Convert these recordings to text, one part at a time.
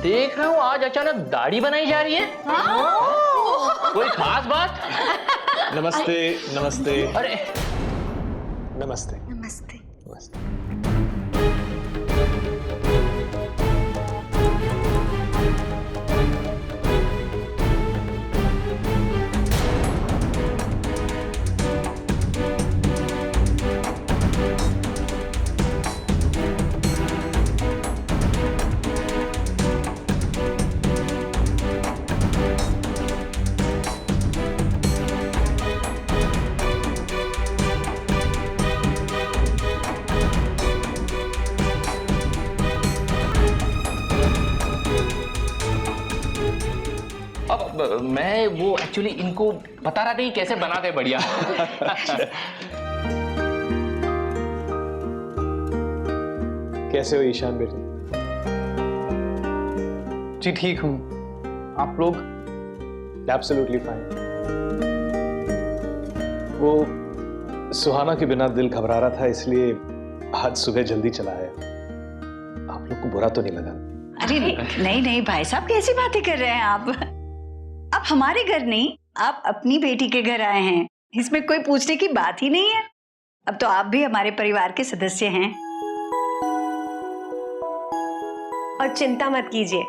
देख रहा हूँ आज अचानक दाढ़ी बनाई जा रही है। कोई खास बात? नमस्ते नमस्ते। अरे नमस्ते नमस्ते। नमस्ते। अब मैं वो एक्चुअली इनको बता रहा था कि कैसे बनाते बढ़िया। कैसे हो ईशान बेटे? जी ठीक हूँ, आप लोग? Absolutely fine. वो सुहाना के बिना दिल घबरा रहा था, इसलिए आज सुबह जल्दी चला आया। आप लोग को बुरा तो नहीं लगा? अरे नहीं नहीं भाई साहब, कैसी बातें कर रहे हैं आप हमारे घर नहीं, आप अपनी बेटी के घर आए हैं, इसमें कोई पूछने की बात ही नहीं है। अब तो आप भी हमारे परिवार के सदस्य हैं। और चिंता मत कीजिए,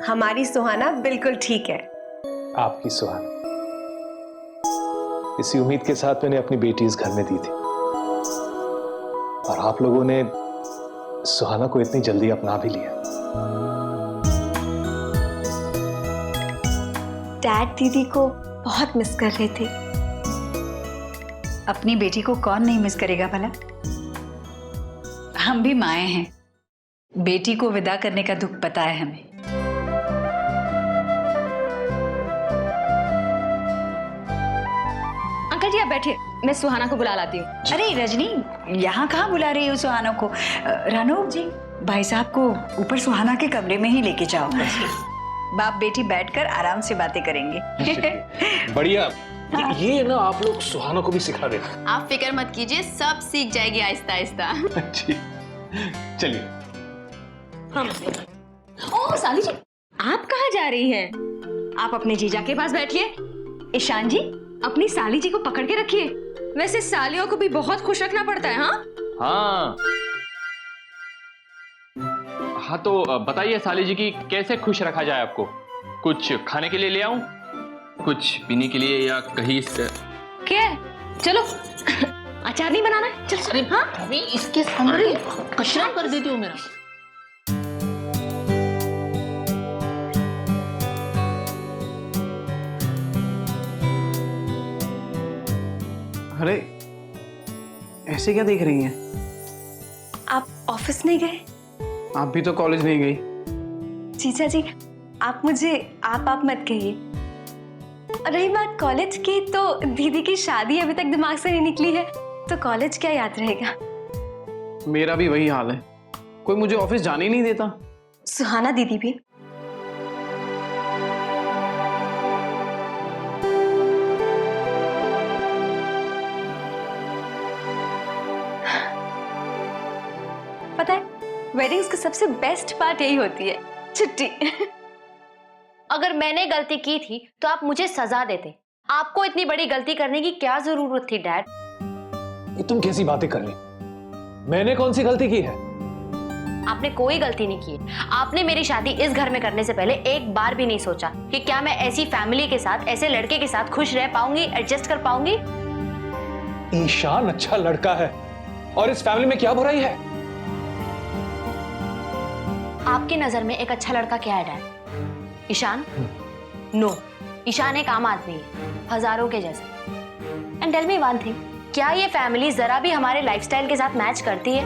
हमारी सुहाना बिल्कुल ठीक है। आपकी सुहाना, इसी उम्मीद के साथ मैंने अपनी बेटी इस घर में दी थी, और आप लोगों ने सुहाना को इतनी जल्दी अपना भी लिया। डैड दीदी को बहुत मिस कर रहे थे। अपनी बेटी को कौन नहीं मिस करेगा भला? हम भी माए हैं, बेटी को विदा करने का दुख पता है हमें। अंकल जी आप बैठिए, मैं सुहाना को बुला लाती हूँ। अरे रजनी, यहाँ कहाँ बुला रही हो सुहाना को? रानू जी, भाई साहब को ऊपर सुहाना के कमरे में ही लेके जाओ। बाप बेटी बैठकर आराम से बातें करेंगे। बढ़िया। ये ना आप लोग सुहाना को भी सिखा देना। आप फिक्र मत कीजिए, सब सीख जाएगी आहिस्ता आहिस्ता। चलिए। ओह साली जी, आप कहाँ जा रही हैं? आप अपने जीजा के पास बैठिए। ईशान जी, अपनी साली जी को पकड़ के रखिए। वैसे सालियों को भी बहुत खुश रखना पड़ता है। हाँ हाँ तो बताइए साली जी की कैसे खुश रखा जाए आपको? कुछ खाने के लिए ले आऊं, कुछ पीने के लिए, या कहीं से? क्या है? चलो अचार नहीं बनाना है? चल अरे हाँ, अभी इसके सामने कचरा कर देती हूँ मेरा। अरे ऐसे क्या देख रही हैं? आप ऑफिस नहीं गए? आप भी तो कॉलेज नहीं गई। जीजा जी, आप मुझे आप मत कहिए। रही बात कॉलेज की, तो दीदी की शादी अभी तक दिमाग से नहीं निकली है, तो कॉलेज क्या याद रहेगा। मेरा भी वही हाल है, कोई मुझे ऑफिस जाने ही नहीं देता। सुहाना दीदी भी। पता है, वेडिंग्स का सबसे बेस्ट पार्ट यही होती है, छुट्टी। अगर मैंने गलती की थी तो आप मुझे सजा देते। आपको इतनी बड़ी गलती करने की क्या जरूरत थी डैड? ये तुम कैसी बातें कर रही? मैंने कौन सी गलती की है? आपने कोई गलती नहीं की। आपने मेरी शादी इस घर में करने से पहले एक बार भी नहीं सोचा कि क्या मैं ऐसी फैमिली के साथ, ऐसे लड़के के साथ खुश रह पाऊंगी, एडजस्ट कर पाऊंगी। ईशान अच्छा लड़का है, और इस फैमिली में क्या बुराई है? आपकी नजर में एक अच्छा लड़का क्या है डैड? ईशान? नो, ईशान एक आम आदमी है, हजारों के जैसे। And tell me one thing, क्या ये फैमिली जरा भी हमारे लाइफस्टाइल के साथ मैच करती है?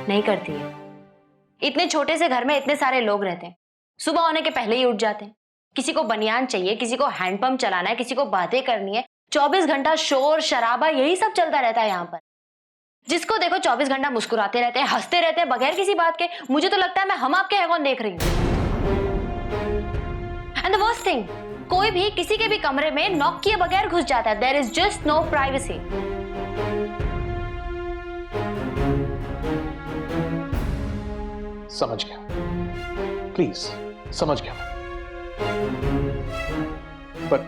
नहीं करती है। इतने छोटे से घर में इतने सारे लोग रहते हैं, सुबह होने के पहले ही उठ जाते हैं। किसी को बनियान चाहिए, किसी को हैंडपंप चलाना है, किसी को बातें करनी है। 24 घंटा शोर शराबा यही सब चलता रहता है यहाँ पर। जिसको देखो 24 घंटा मुस्कुराते रहते हैं, हंसते रहते हैं बगैर किसी बात के। मुझे तो लगता है मैं हम आपके है कौन देख रही हूँ। एंड द वर्स्ट थिंग, कोई भी किसी के भी कमरे में नॉक किए बगैर घुस जाता है। There is just no privacy. समझ गया। प्लीज, समझ गया, पर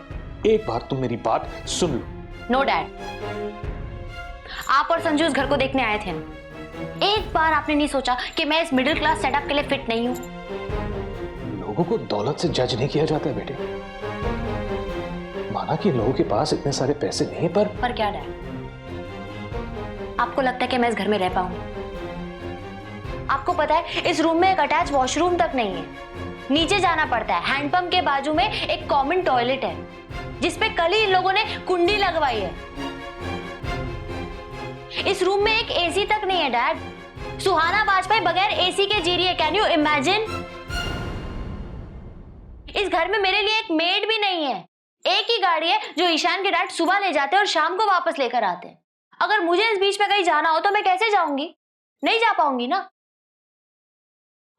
एक बार तुम मेरी बात सुन लो। नो डैड, आप और संजू इस घर को देखने आए थे ना, एक बार आपने नहीं सोचा कि मैं इस मिडिल क्लास सेटअप के लिए फिट नहीं हूं? लोगों को दौलत से जज नहीं किया जाता है बेटे। माना कि लोगों के पास इतने सारे पैसे नहीं, पर क्या डैड, आपको लगता है कि मैं इस घर में रह पाऊंगी? आपको पता है इस रूम में एक अटैच वॉशरूम तक नहीं है, नीचे जाना पड़ता है। हैंडपंप के बाजू में एक कॉमन टॉयलेट है जिसपे कल ही इन लोगों ने कुंडी लगवाई है। इस रूम में एक एसी तक नहीं है डैड। सुहाना वाजपेयी बगैर एसी के जी रही है, कैन यू इमेजिन? इस घर में मेरे लिए एक मेड भी नहीं है। एक ही गाड़ी है जो ईशान के डैड सुबह ले जाते हैं और शाम को वापस लेकर आते हैं। अगर मुझे इस बीच में कहीं जाना हो तो मैं कैसे जाऊंगी? नहीं जा पाऊंगी ना।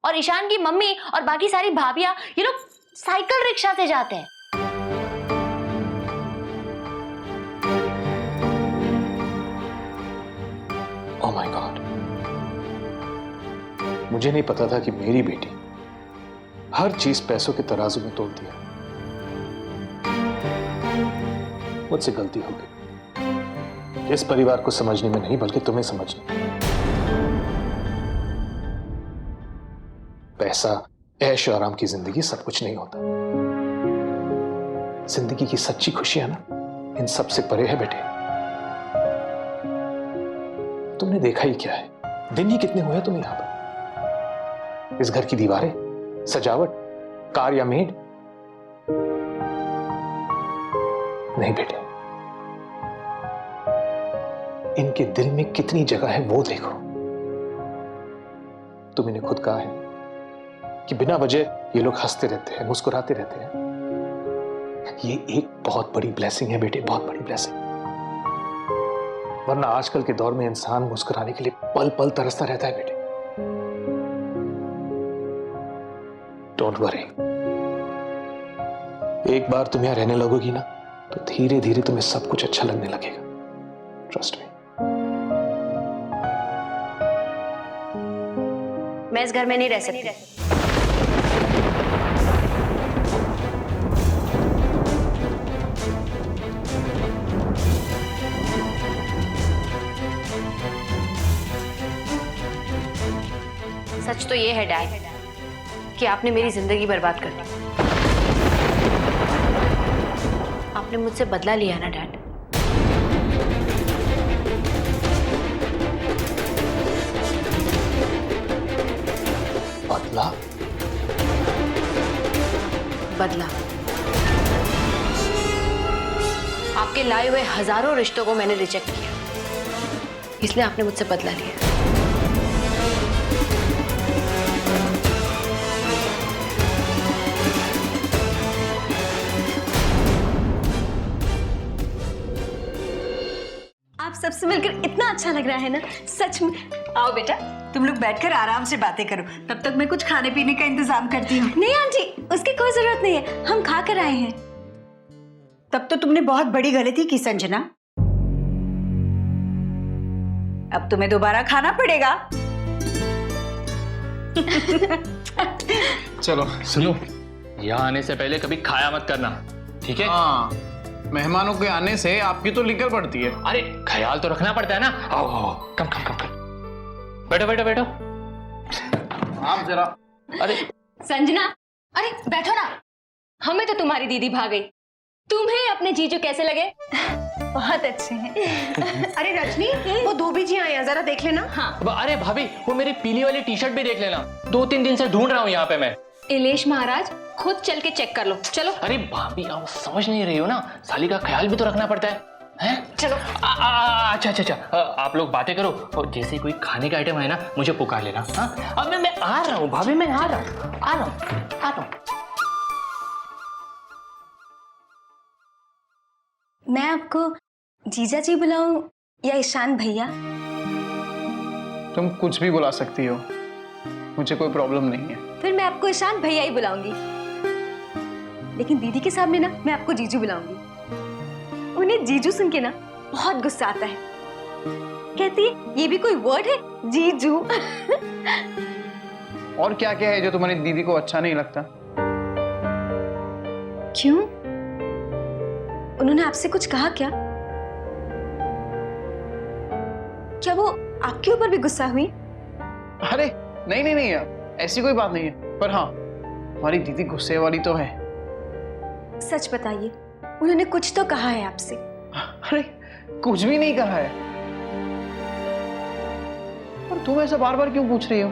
और ईशान की मम्मी और बाकी सारी भाभियां, ये लोग साइकिल रिक्शा से जाते हैं। ओह माय गॉड, मुझे नहीं पता था कि मेरी बेटी हर चीज पैसों के तराजू में तोलती है। मुझसे गलती हो गई, इस परिवार को समझने में नहीं बल्कि तुम्हें समझने में। पैसा, ऐश और आराम की जिंदगी सब कुछ नहीं होता। जिंदगी की सच्ची खुशी है ना, इन सब से परे है बेटे। तुमने देखा ही क्या है, दिन ही कितने हुए तुम यहां पर? इस घर की दीवारें, सजावट, कार या मेड? नहीं बेटे, इनके दिल में कितनी जगह है वो देखो। तुम इन्हें खुद कहा है कि बिना वजह ये लोग हंसते रहते हैं, मुस्कुराते रहते हैं। ये एक बहुत बड़ी ब्लेसिंग है बेटे, बहुत बड़ी ब्लेसिंग। वरना आजकल के दौर में इंसान मुस्कुराने के लिए पल पल तरसता रहता है बेटे। डोंट वरी, एक बार तुम यहां रहने लगोगी ना तो धीरे धीरे तुम्हें सब कुछ अच्छा लगने लगेगा। Trust me. मैं इस घर में नहीं रह सकती। सच तो ये है डैड कि आपने मेरी जिंदगी बर्बाद कर दी। आपने मुझसे बदला लिया ना डैड। बदला? बदला। आपके लाए हुए हजारों रिश्तों को मैंने रिजेक्ट किया, इसलिए आपने मुझसे बदला लिया। आप सबसे मिलकर इतना अच्छा लग रहा है ना, सच में। आओ बेटा, तुम लोग बैठकर आराम से बातें करो, तब तक मैं कुछ खाने पीने का इंतजाम करती हूँ। नहीं आंटी, उसकी कोई जरूरत नहीं है, हम खा कर आए हैं। तब तो तुमने बहुत बड़ी गलती की संजना। अब तुम्हें दोबारा खाना पड़ेगा। चलो सुनो, यहाँ आने से पहले कभी खाया मत करना, ठीक है? हाँ, मेहमानों के आने से आपकी तो निकल पड़ती है। अरे ख्याल तो रखना पड़ता है ना। आओ आओ, कम कम कम कम, बैठो बैठो बैठो। आप जरा। अरे संजना, अरे बैठो ना। हमें तो तुम्हारी दीदी भा गई। तुम्हें अपने जीजू कैसे लगे? बहुत अच्छे हैं। अरे रजनी, वो धोबी जी आए हैं, जरा देख लेना। हाँ। अरे भाभी, वो मेरी पीली वाली टी शर्ट भी देख लेना, 2-3 दिन से ढूंढ रहा हूँ यहाँ पे मैं। इलेश महाराज, खुद चल के चेक कर लो, चलो। अरे भाभी, आप समझ नहीं रही हो ना, साली का ख्याल भी तो रखना पड़ता है, हैं? चलो। अच्छा अच्छा अच्छा, आप लोग बातें करो और जैसे कोई खाने का आइटम है ना मुझे पुकार लेना। हाँ, अब मैं आ रहा हूँ भाभी, मैं आ रहा हूँ। मैं आपको जीजा जी बुलाऊं या ईशान भैया? तुम कुछ भी बुला सकती हो, मुझे कोई प्रॉब्लम नहीं है। फिर मैं आपको ईशान भैया ही बुलाऊंगी, लेकिन दीदी के सामने ना मैं आपको जीजू बुलाऊंगी। उन्हें जीजू सुन के ना बहुत गुस्सा आता है, कहती है ये भी कोई वर्ड है जीजू। और क्या क्या है जो तुम्हारी दीदी को अच्छा नहीं लगता? क्यों? उन्होंने आपसे कुछ कहा क्या? क्या वो आपके ऊपर भी गुस्सा हुई? अरे नहीं नहीं नहीं यार, ऐसी कोई बात नहीं है। पर हाँ, हमारी दीदी गुस्से वाली तो है। सच बताइए, उन्होंने कुछ तो कहा है आपसे? अरे कुछ भी नहीं कहा है। और तुम ऐसा बार बार क्यों पूछ रही हो?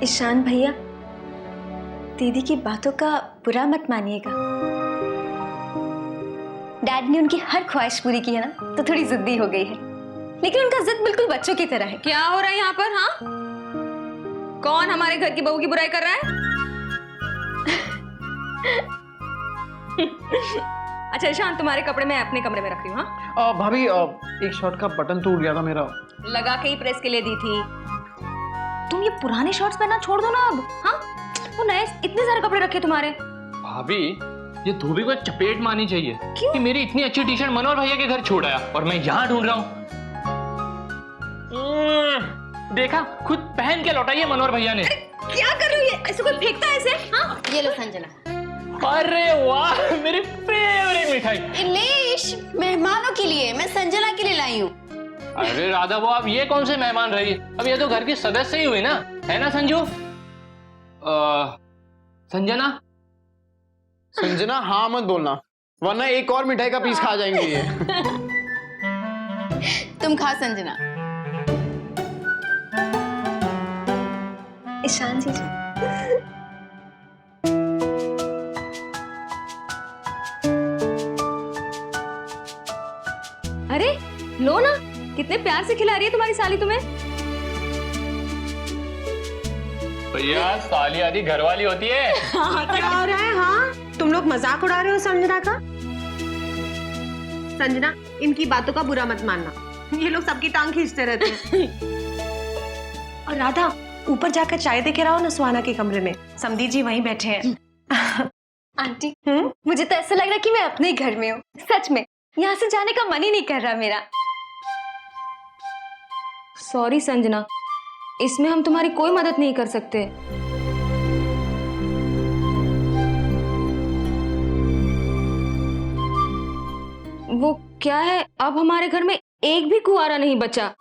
ईशान भैया, दीदी की बातों का बुरा मत मानिएगा। डैड ने उनकी हर ख्वाहिश पूरी की है ना, तो थोड़ी जिद्दी हो गई है, लेकिन उनका जिद बिल्कुल बच्चों की तरह है। क्या हो रहा है यहाँ पर? हाँ, कौन हमारे घर की बहू की बुराई कर रहा है? अच्छा ईशान, तुम्हारे कपड़े मैं अपने कमरे में रख रही हूँ। हाँ, भाभी एक शर्ट का बटन टूट गया था मेरा। लगा के ही प्रेस के लिए दी थी। तुम ये पुराने शर्ट्स पहनना छोड़ दो ना अब। हाँ, वो नए इतने सारे कपड़े रखे तुम्हारे। भाभी, ये धोबी को चपेट मारनी चाहिए कि मेरी इतनी अच्छी टी शर्ट मनोहर भैया के घर छोड़ आया और मैं यहाँ ढूंढ रहा हूँ। देखा, खुद पहन के लौटाई है मनोहर भैया ने। क्या कर रही है? ऐसे कोई फेंकता है ऐसे? हाँ, ये लो संजना। अरे वाह, मेरी फेवरेट मिठाई। इलेश, मेहमानों के लिए, मैं संजना के लिए लाई हूँ। अरे राधा वो, अब ये कौन से मेहमान रही है? अब ये तो घर की सदस्य ही हुई ना, है ना संजू? संजना? संजना हाँ मत बोलना, वरना एक और मिठाई का पीस खा जाएंगे ये। तुम खा संजना। ईशान जी जी, अरे लो ना, कितने प्यार से खिला रही है तुम्हारी साली तुम्हें। भैया, साली आदि घरवाली होती है। क्या हो रहा है? हाँ, तुम लोग मजाक उड़ा रहे हो संजना का। संजना, इनकी बातों का बुरा मत मानना, ये लोग सबकी टांग खींचते रहते हैं। और राधा, ऊपर जाकर चाय दे के रहो ना सुहाना के कमरे में, समधी जी वहीं बैठे हैं। आंटी, मुझे तो ऐसा लग रहा है कि मैं अपने ही घर में हूँ। सच में यहाँ से जाने का मन ही नहीं कर रहा मेरा। सॉरी संजना, इसमें हम तुम्हारी कोई मदद नहीं कर सकते। वो क्या है, अब हमारे घर में एक भी कुंवारा नहीं बचा।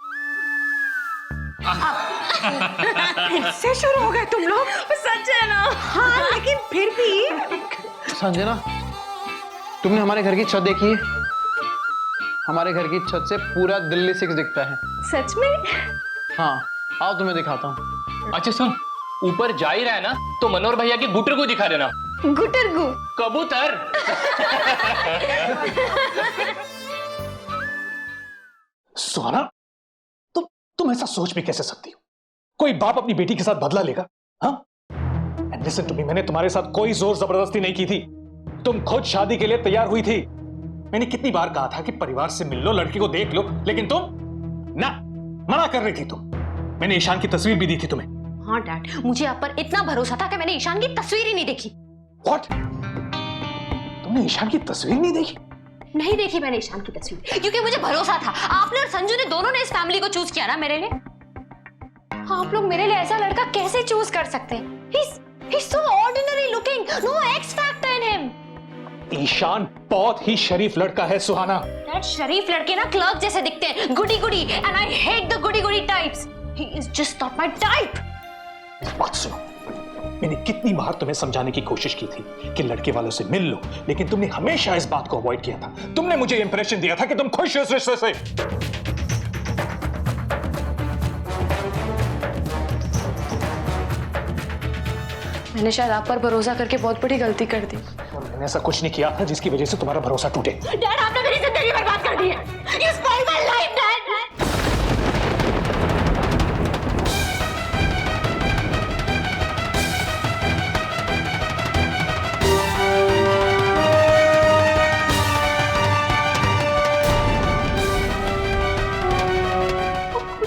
इससे शुरू हो गए तुम लोग? सच है ना? हाँ, लेकिन फिर भी। संजना, तुमने हमारे घर की छत देखी है? हमारे घर की छत से पूरा दिल्ली 6 दिखता है। सच में? हाँ, आओ तुम्हें दिखाता हूँ। अच्छा सुन, ऊपर जा ही रहा है ना, तो मनोहर भैया की गुटर को दिखा देना। गुटर गु? कबूतर। सुहाना, तुम ऐसा सोच भी कैसे सकती हो? कोई बाप अपनी बेटी के साथ बदला लेगा? हाँ? एंड लिसन टू मी, मैंने तुम्हारे साथ कोई जोर जबरदस्ती नहीं की थी। तुम खुद शादी के लिए तैयार हुई थी। मैंने कितनी बार कहा था कि परिवार से मिल लो, लड़की को देख लो, लेकिन तुम ना, मना कर रही थी तुम। मैंने ईशान की तस्वीर भी दी थी तुम्हें। हाँ डैड, मुझे आप पर इतना भरोसा था कि मैंने ईशान की तस्वीर ही नहीं देखी। What? तुमने ईशान की तस्वीर नहीं देखी? नहीं देखी मैंने ईशान की तस्वीर, क्योंकि मुझे भरोसा था। आपने और संजू ने दोनों ने इस फैमिली को चूज किया ना मेरे लिए। आप लोग मेरे लिए ऐसा लड़का कैसे चूज कर सकते हैं? He's so ordinary looking, no X factor in him. Ishan बहुत ही शरीफ लड़का है सुहाना। डैड, शरीफ लड़के ना क्लर्क जैसे दिखते हैं, गुडी गुडी, and I hate the goody goody types. He is just not my type. बात सुनो, मैंने कितनी बार तुम्हें समझाने की कोशिश की थी कि लड़के वालों से मिल लो, लेकिन तुमने हमेशा इस बात को अवॉइड किया था। तुमने मुझे इंप्रेशन दिया था कि तुम खुश हो इस रिश्ते से। मैंने शायद आप पर भरोसा करके बहुत बड़ी गलती कर दी। और मैंने ऐसा कुछ नहीं किया था जिसकी वजह से तुम्हारा भरोसा टूटे। डैड, आपने मेरी जिंदगी बर्बाद कर दी है। You spoiled my life, Dad.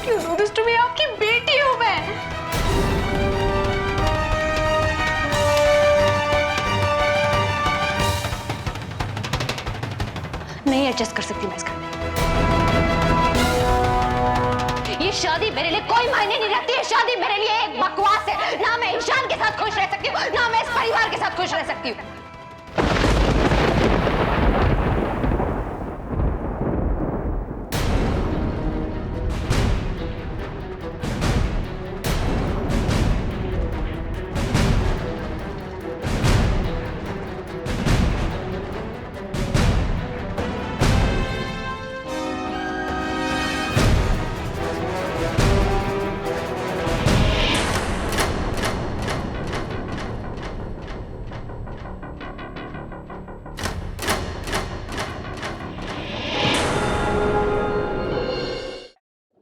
क्यों do this to me? आपकी बेटी हूँ मैं। नहीं एडजस्ट कर सकती मैं इस घर में। शादी मेरे लिए कोई मायने नहीं रखती है। शादी मेरे लिए एक बकवास है। ना मैं ईशान के साथ खुश रह सकती हूँ, ना मैं इस परिवार के साथ खुश रह सकती हूँ।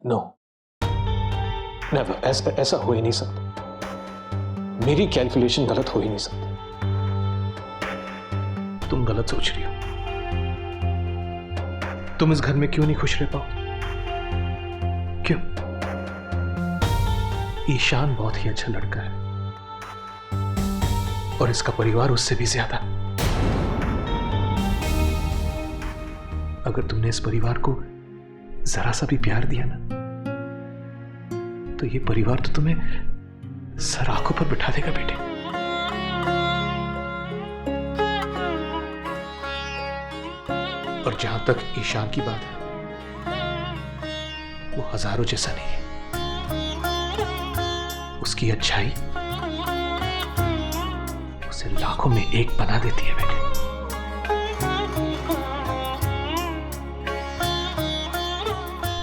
नो, नेवर, ऐसा हो ही नहीं सकता। मेरी कैलकुलेशन गलत हो ही नहीं सकती। तुम गलत सोच रही हो। तुम इस घर में क्यों नहीं खुश रह पाओ? क्यों? ईशान बहुत ही अच्छा लड़का है और इसका परिवार उससे भी ज्यादा। अगर तुमने इस परिवार को जरा सा भी प्यार दिया ना, तो ये परिवार तो तुम्हें सर आंखों पर बिठा देगा बेटे। और जहां तक ईशान की बात है, वो हजारों जैसा नहीं है। उसकी अच्छाई उसे लाखों में एक बना देती है बेटे।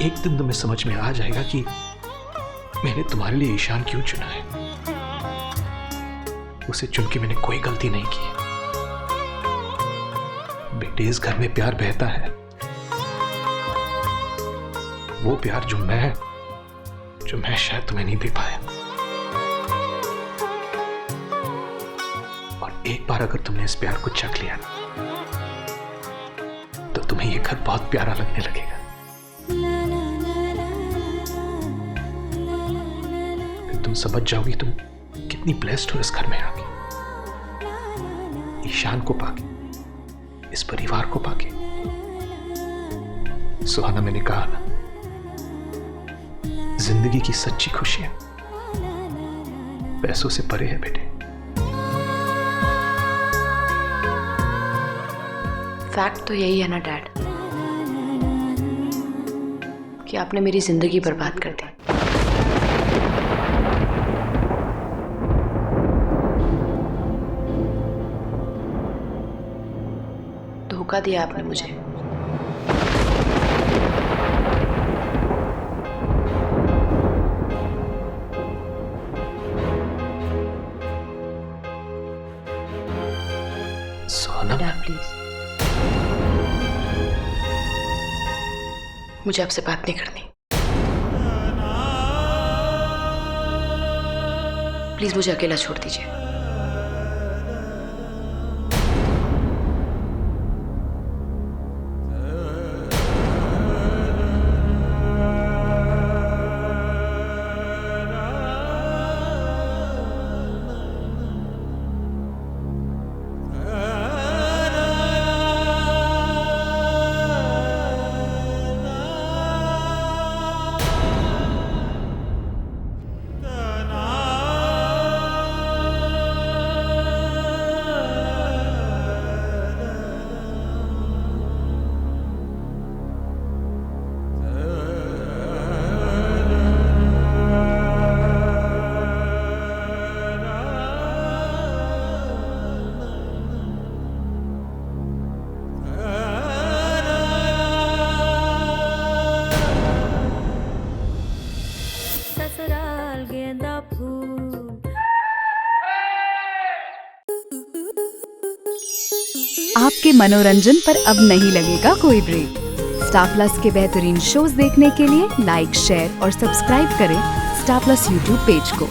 एक दिन तुम्हें समझ में आ जाएगा कि मैंने तुम्हारे लिए ईशान क्यों चुना है। उसे चुन के मैंने कोई गलती नहीं की है। बेटे, इस घर में प्यार बहता है, वो प्यार जो मैं शायद तुम्हें नहीं दे पाया। और एक बार अगर तुमने इस प्यार को चख लिया तो तुम्हें ये घर बहुत प्यारा लगने लगेगा। तुम समझ जाओगी तुम कितनी ब्लेस्ड हो इस घर में आके, ईशान को पाके, इस परिवार को पाके। सुहाना, मैंने कहा ना, जिंदगी की सच्ची खुशियां पैसों से परे है बेटे। फैक्ट तो यही है ना डैड, कि आपने मेरी जिंदगी बर्बाद कर दी। धोखा दिया आपने मुझे। सोना, प्लीज, मुझे आपसे बात नहीं करनी। प्लीज मुझे अकेला छोड़ दीजिए। आपके मनोरंजन पर अब नहीं लगेगा कोई ब्रेक। स्टार प्लस के बेहतरीन शोज देखने के लिए लाइक, शेयर और सब्सक्राइब करें स्टार प्लस यूट्यूब पेज को।